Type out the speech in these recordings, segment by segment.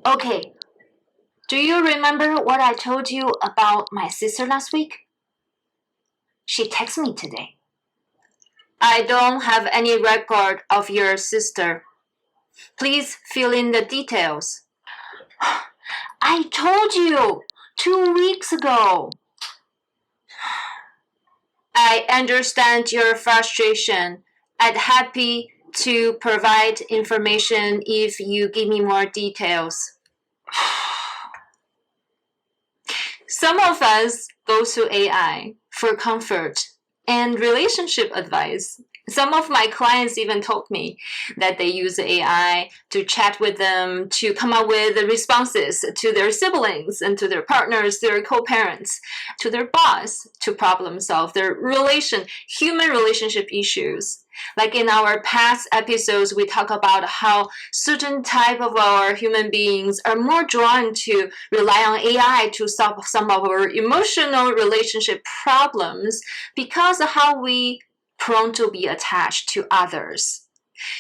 Okay, do you remember what I told you about my sister last week? She texted me today. I don't have any record of your sister. Please fill in the details. I told you 2 weeks ago. I understand your frustration. I'm happy to provide information if you give me more details. Some of us go to AI for comfort and relationship advice. Some of my clients even told me that they use AI to chat with them to come up with responses to their siblings and to their partners, their co-parents, to their boss to problem solve their human relationship issues. Like in our past episodes, we talk about how certain type of our human beings are more drawn to rely on AI to solve some of our emotional relationship problems because of how we prone to be attached to others.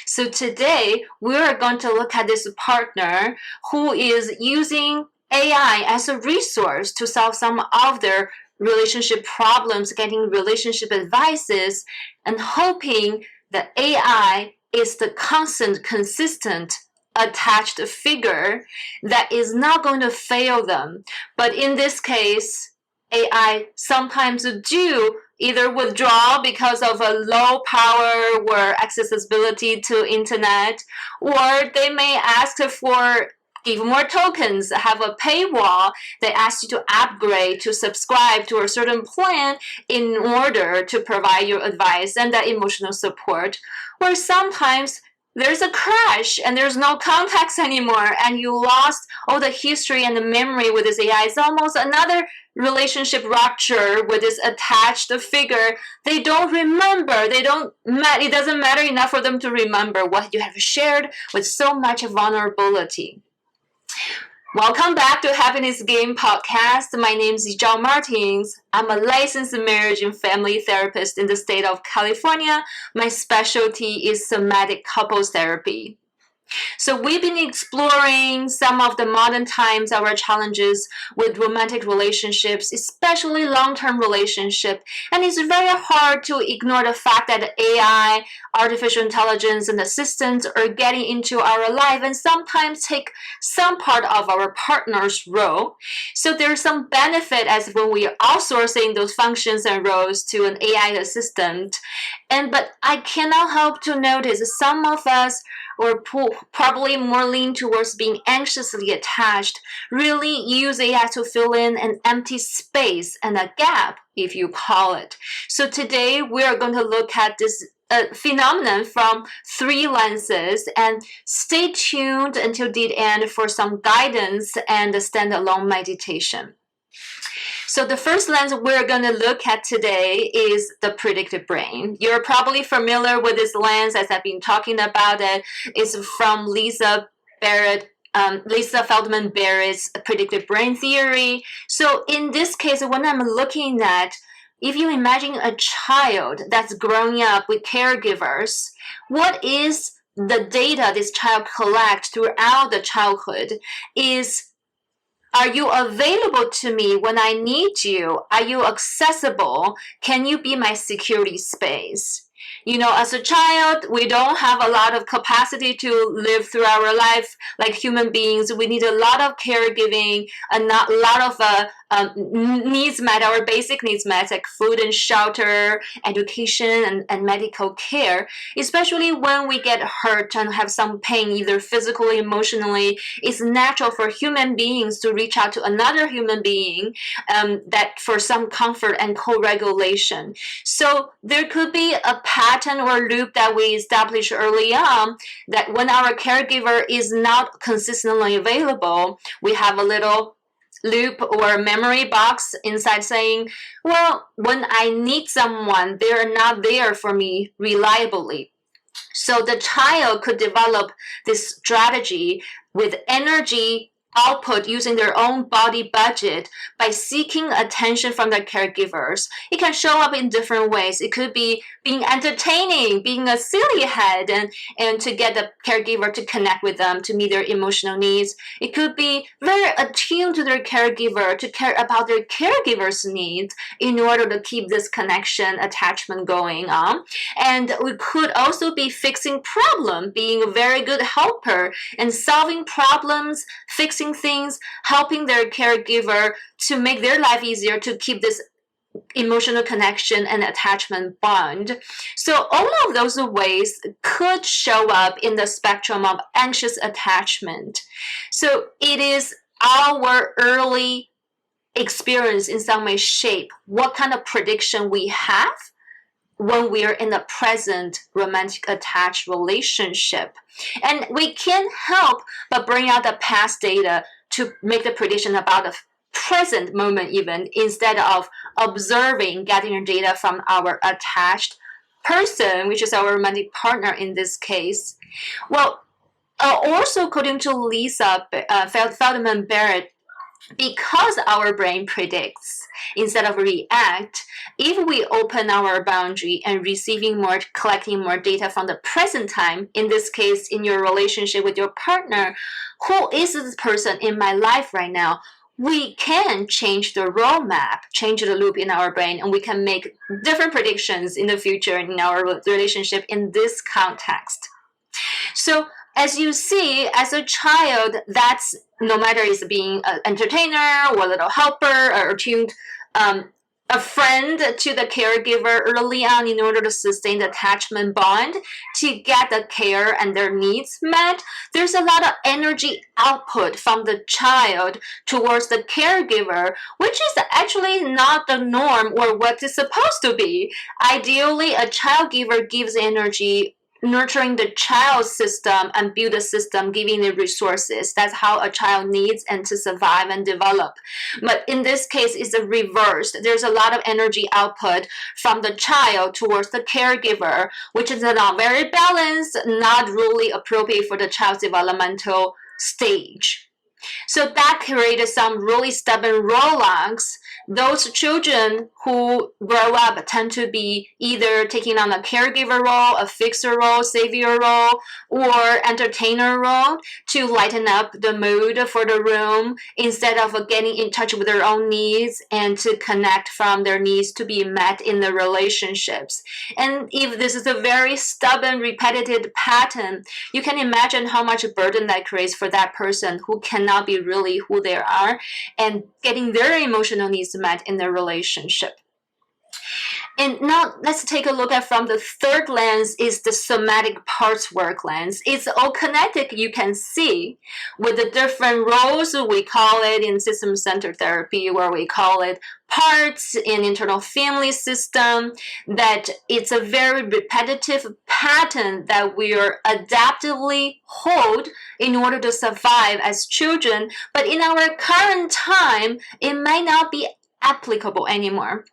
So today we are going to look at this partner who is using AI as a resource to solve some of their relationship problems, getting relationship advices, and hoping that AI is the constant, consistent, attached figure that is not going to fail them. But in this case, AI sometimes do either withdraw because of a low power or accessibility to internet, or they may ask for give more tokens, have a paywall. They ask you to upgrade, to subscribe to a certain plan in order to provide your advice and that emotional support. Or sometimes there's a crash and there's no context anymore and you lost all the history and the memory with this AI. It's almost another relationship rupture with this attached figure. They don't remember. It doesn't matter enough for them to remember what you have shared with so much vulnerability. Welcome back to Happiness Game Podcast. My name is Zhao Martins. I'm a licensed marriage and family therapist in the state of California. My specialty is somatic couples therapy. So we've been exploring some of the modern times, our challenges with romantic relationships, especially long-term relationship. And it's very hard to ignore the fact that AI, artificial intelligence, and assistants are getting into our life and sometimes take some part of our partner's role. So there's some benefit as when we are outsourcing those functions and roles to an AI assistant. But I cannot help to notice some of us or probably more lean towards being anxiously attached, really use AI to fill in an empty space and a gap, if you call it. So today we are going to look at this phenomenon from 3 lenses, and stay tuned until the end for some guidance and a standalone meditation. So the first lens we're going to look at today is the predictive brain. You're probably familiar with this lens as I've been talking about it. It's from Lisa Feldman Barrett's predictive brain theory. So in this case, when I'm looking at, if you imagine a child that's growing up with caregivers, what is the data this child collects throughout the childhood is, are you available to me when I need you? Are you accessible? Can you be my security space? You know, as a child, we don't have a lot of capacity to live through our life like human beings. We need a lot of caregiving, a lot of needs met, our basic needs met, like food and shelter, education, and medical care. Especially when we get hurt and have some pain, either physically, emotionally, it's natural for human beings to reach out to another human being that for some comfort and co-regulation. So there could be a pattern or loop that we establish early on that when our caregiver is not consistently available, we have a little loop or memory box inside saying, well, when I need someone, they're not there for me reliably. So the child could develop this strategy with energy output using their own body budget by seeking attention from their caregivers. It can show up in different ways. It could be being entertaining, being a silly head, and to get the caregiver to connect with them, to meet their emotional needs. It could be very attuned to their caregiver, to care about their caregiver's needs in order to keep this connection, attachment going on. And we could also be fixing problem, being a very good helper and solving problems, fixing things, helping their caregiver to make their life easier, to keep this emotional connection and attachment bond. So all of those ways could show up in the spectrum of anxious attachment. So it is our early experience in some way shape what kind of prediction we have when we are in a present romantic attached relationship. And we can't help but bring out the past data to make the prediction about the present moment even, instead of observing, getting data from our attached person, which is our romantic partner in this case. Well, also according to Lisa Feldman Barrett, because our brain predicts instead of react, if we open our boundary and collecting more data from the present time, in this case, in your relationship with your partner, who is this person in my life right now? We can change the roadmap, change the loop in our brain, and we can make different predictions in the future in our relationship in this context. So as you see, as a child, that's no matter it's being an entertainer or a little helper or tuned, a friend to the caregiver early on in order to sustain the attachment bond, to get the care and their needs met. There's a lot of energy output from the child towards the caregiver, which is actually not the norm or what it's supposed to be. Ideally, a child giver gives energy nurturing the child's system and build a system, giving it resources. That's how a child needs and to survive and develop. But in this case, it's the reverse. There's a lot of energy output from the child towards the caregiver, which is not very balanced, not really appropriate for the child's developmental stage. So that created some really stubborn roadblocks. Those children who grow up tend to be either taking on a caregiver role, a fixer role, savior role, or entertainer role to lighten up the mood for the room instead of getting in touch with their own needs and to connect from their needs to be met in the relationships. And if this is a very stubborn, repetitive pattern, you can imagine how much burden that creates for that person who cannot be really who they are and getting their emotional needs met in their relationship. And now let's take a look at from the third lens is the somatic parts work lens. It's all connected, you can see, with the different roles. We call it in system-centered therapy, where we call it parts in internal family system, that it's a very repetitive pattern that we are adaptively hold in order to survive as children. But in our current time, it might not be applicable anymore.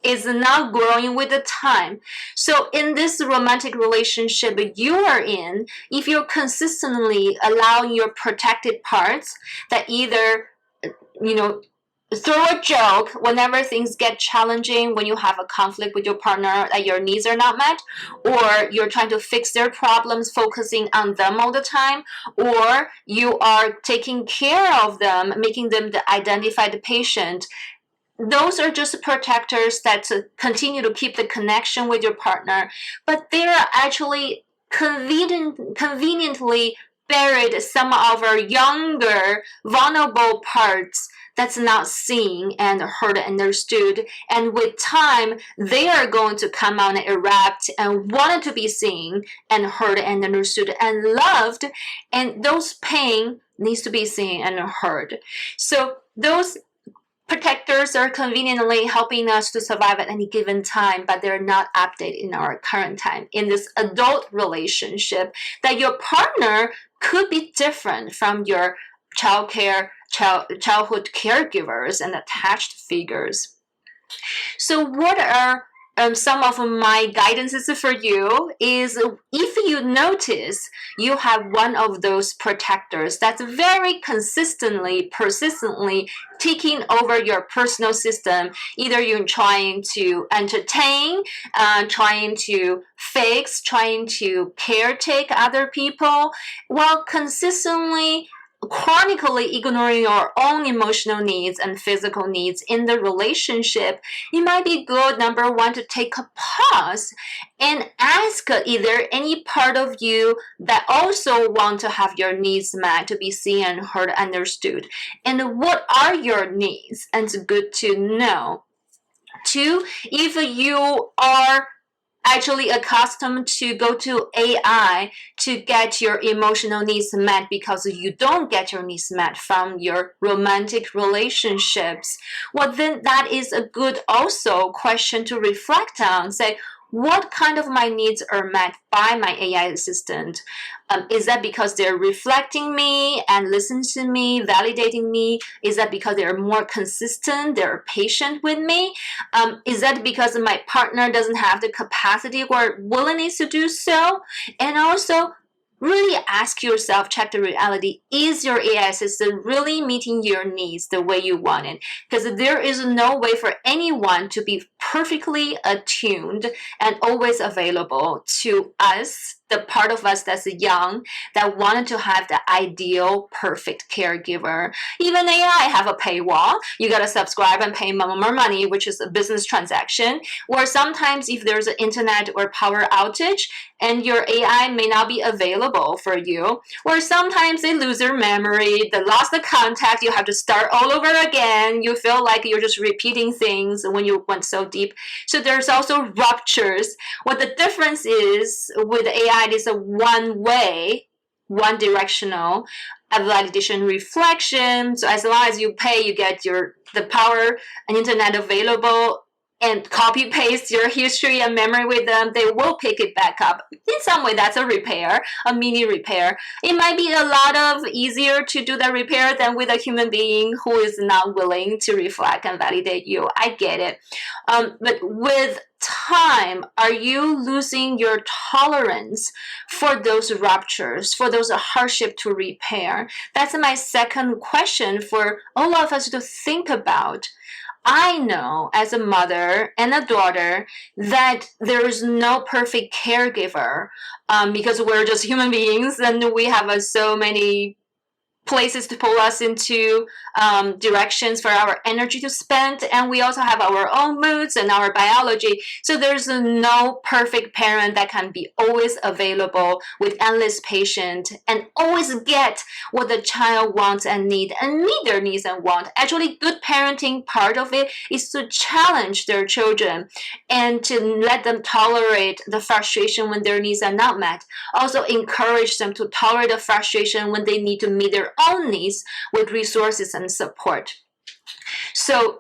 Is now growing with the time. So in this romantic relationship you are in, if you're consistently allowing your protected parts that either, throw a joke whenever things get challenging, when you have a conflict with your partner that your needs are not met, or you're trying to fix their problems, focusing on them all the time, or you are taking care of them, making them the identified patient. Those are just protectors that continue to keep the connection with your partner, but they are actually conveniently buried some of our younger, vulnerable parts that's not seen and heard and understood. And with time, they are going to come out and erupt and wanted to be seen and heard and understood and loved. And those pain needs to be seen and heard. So those protectors are conveniently helping us to survive at any given time, but they're not updated in our current time. In this adult relationship, that your partner could be different from your childhood caregivers and attached figures. So what are some of my guidances for you is, if you notice you have one of those protectors that's very consistently, persistently taking over your personal system, either you're trying to entertain, trying to fix, trying to caretake other people, while consistently chronically ignoring your own emotional needs and physical needs in the relationship, it might be good, number one, to take a pause and ask, either any part of you that also want to have your needs met, to be seen and heard, understood, and what are your needs, and it's good to know. Two, if you are actually accustomed to go to AI to get your emotional needs met because you don't get your needs met from your romantic relationships, well, then that is a good also question to reflect on. Say, what kind of my needs are met by my AI assistant? Is that because they're reflecting me and listening to me, validating me? Is that because they're more consistent, they're patient with me? Is that because my partner doesn't have the capacity or willingness to do so? And also, really ask yourself, check the reality. Is your AI assistant really meeting your needs the way you want it? Because there is no way for anyone to be perfectly attuned and always available to us, the part of us that's young, that wanted to have the ideal, perfect caregiver. Even AI have a paywall. You gotta subscribe and pay more money, which is a business transaction. Or sometimes if there's an internet or power outage and your AI may not be available for you, or sometimes they lose their memory, they lost the contact, you have to start all over again. You feel like you're just repeating things when you went so deep. So there's also ruptures. What the difference is with AI, it is a one way, one directional validation reflection. So as long as you pay, you get the power and internet available, and copy paste your history and memory with them, they will pick it back up. In some way, that's a repair, a mini repair. It might be a lot of easier to do that repair than with a human being who is not willing to reflect and validate you. I get it. But with time, are you losing your tolerance for those ruptures, for those hardship to repair? That's my second question for all of us to think about. I know as a mother and a daughter that there is no perfect caregiver, because we're just human beings and we have so many places to pull us into, directions for our energy to spend, and we also have our own moods and our biology. So there's no perfect parent that can be always available with endless patience and always get what the child wants and need and meet their needs and want. Actually, good parenting, part of it is to challenge their children and to let them tolerate the frustration when their needs are not met. Also encourage them to tolerate the frustration when they need to meet their own needs with resources and support. So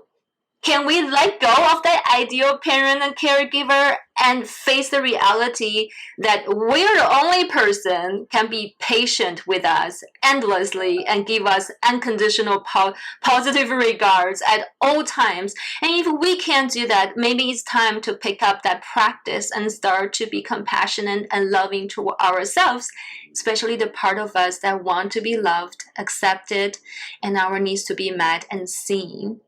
can we let go of that ideal parent and caregiver and face the reality that we're the only person can be patient with us endlessly and give us unconditional positive regards at all times? And if we can't do that, maybe it's time to pick up that practice and start to be compassionate and loving to ourselves, especially the part of us that want to be loved, accepted, and our needs to be met and seen.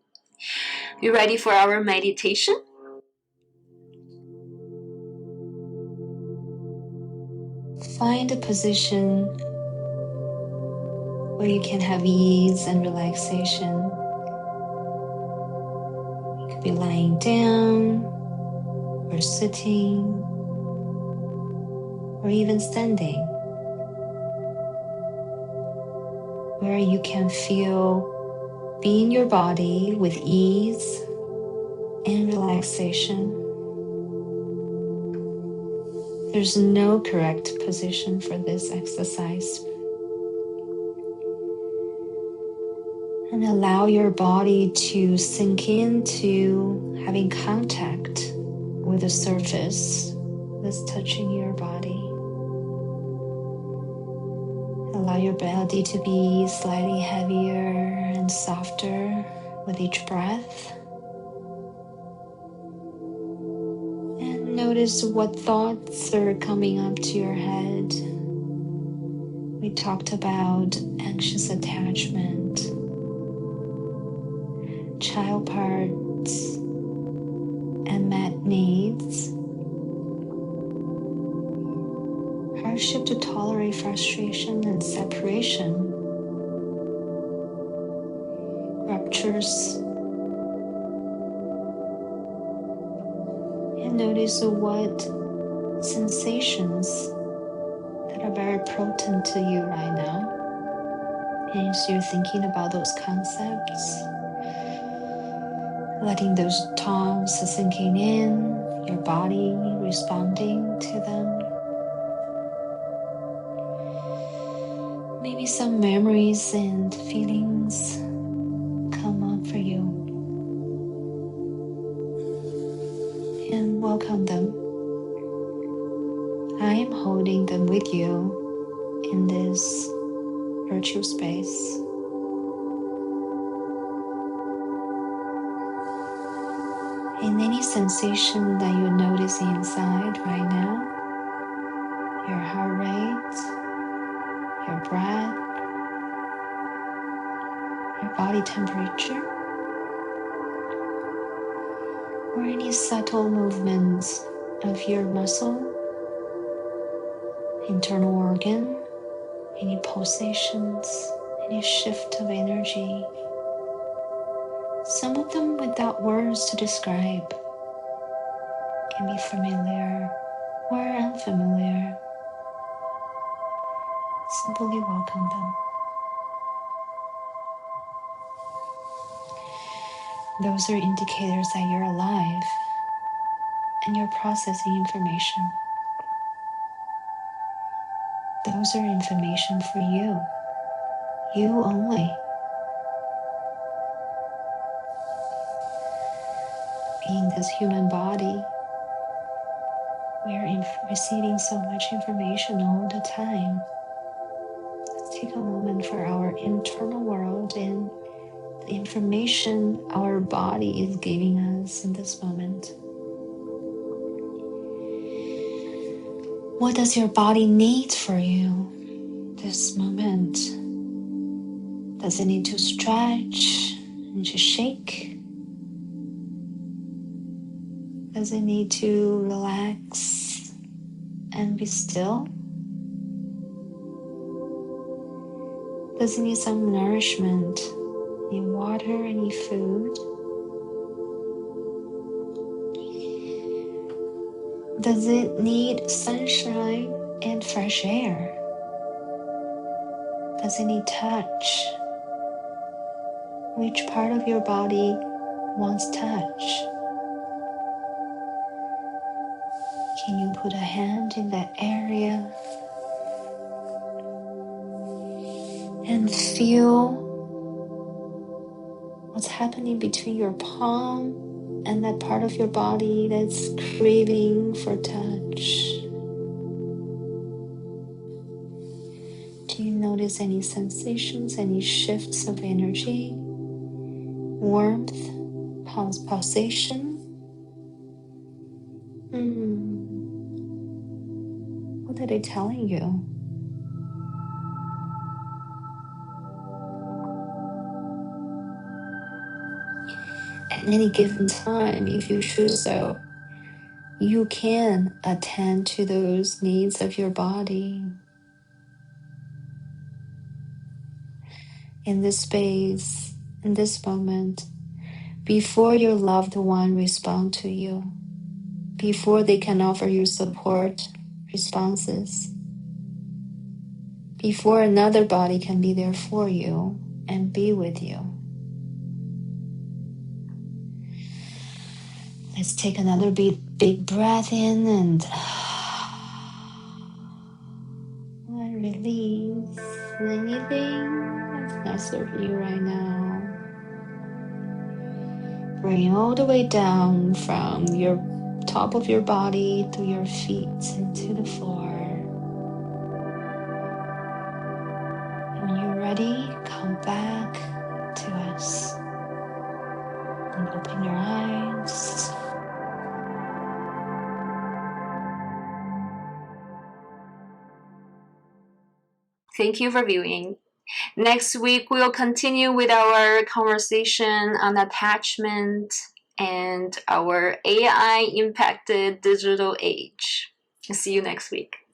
You ready for our meditation? Find a position where you can have ease and relaxation. You could be lying down, or sitting, or even standing, where you can feel be in your body with ease and relaxation. There's no correct position for this exercise. And allow your body to sink into having contact with the surface that's touching your body. Allow your belly to be slightly heavier and softer with each breath. Notice what thoughts are coming up to your head. We talked about anxious attachment, child parts, unmet needs, hardship to tolerate frustration and separation, ruptures, and notice what sensations that are very potent to you right now. And as you're thinking about those concepts, letting those thoughts sinking in, your body responding to them. Maybe some memories and feelings come up for you, and welcome them. I am holding them with you in this virtual space. And any sensation that you're noticing inside right now, your heart rate, your breath, your body temperature, or any subtle movements of your muscle, internal organ, any pulsations, any shift of energy, some of them without words to describe, can be familiar or unfamiliar. Simply welcome them. Those are indicators that you're alive and you're processing information. Those are information for you only. Being this human body, we are receiving so much information all the time. Let's take a moment for our internal world and the information our body is giving us in this moment. What does your body need for you this moment? Does it need to stretch and to shake? Does it need to relax and be still? Does it need some nourishment? Any water, any food? Does it need sunshine and fresh air? Does it need touch? Which part of your body wants touch? Can you put a hand in that area and feel what's happening between your palm and that part of your body that's craving for touch? Do you notice any sensations, any shifts of energy, warmth, pulsation? What are they telling you? At any given time, if you choose so, you can attend to those needs of your body. In this space, in this moment, before your loved one responds to you, before they can offer you support, responses, before another body can be there for you and be with you. Let's take another big breath in and release anything that's not serving you right now. Bring all the way down from your top of your body to your feet into the floor. And when you're ready, come back to us and open your eyes. Thank you for viewing. Next week, we'll continue with our conversation on attachment and our AI-impacted digital age. See you next week.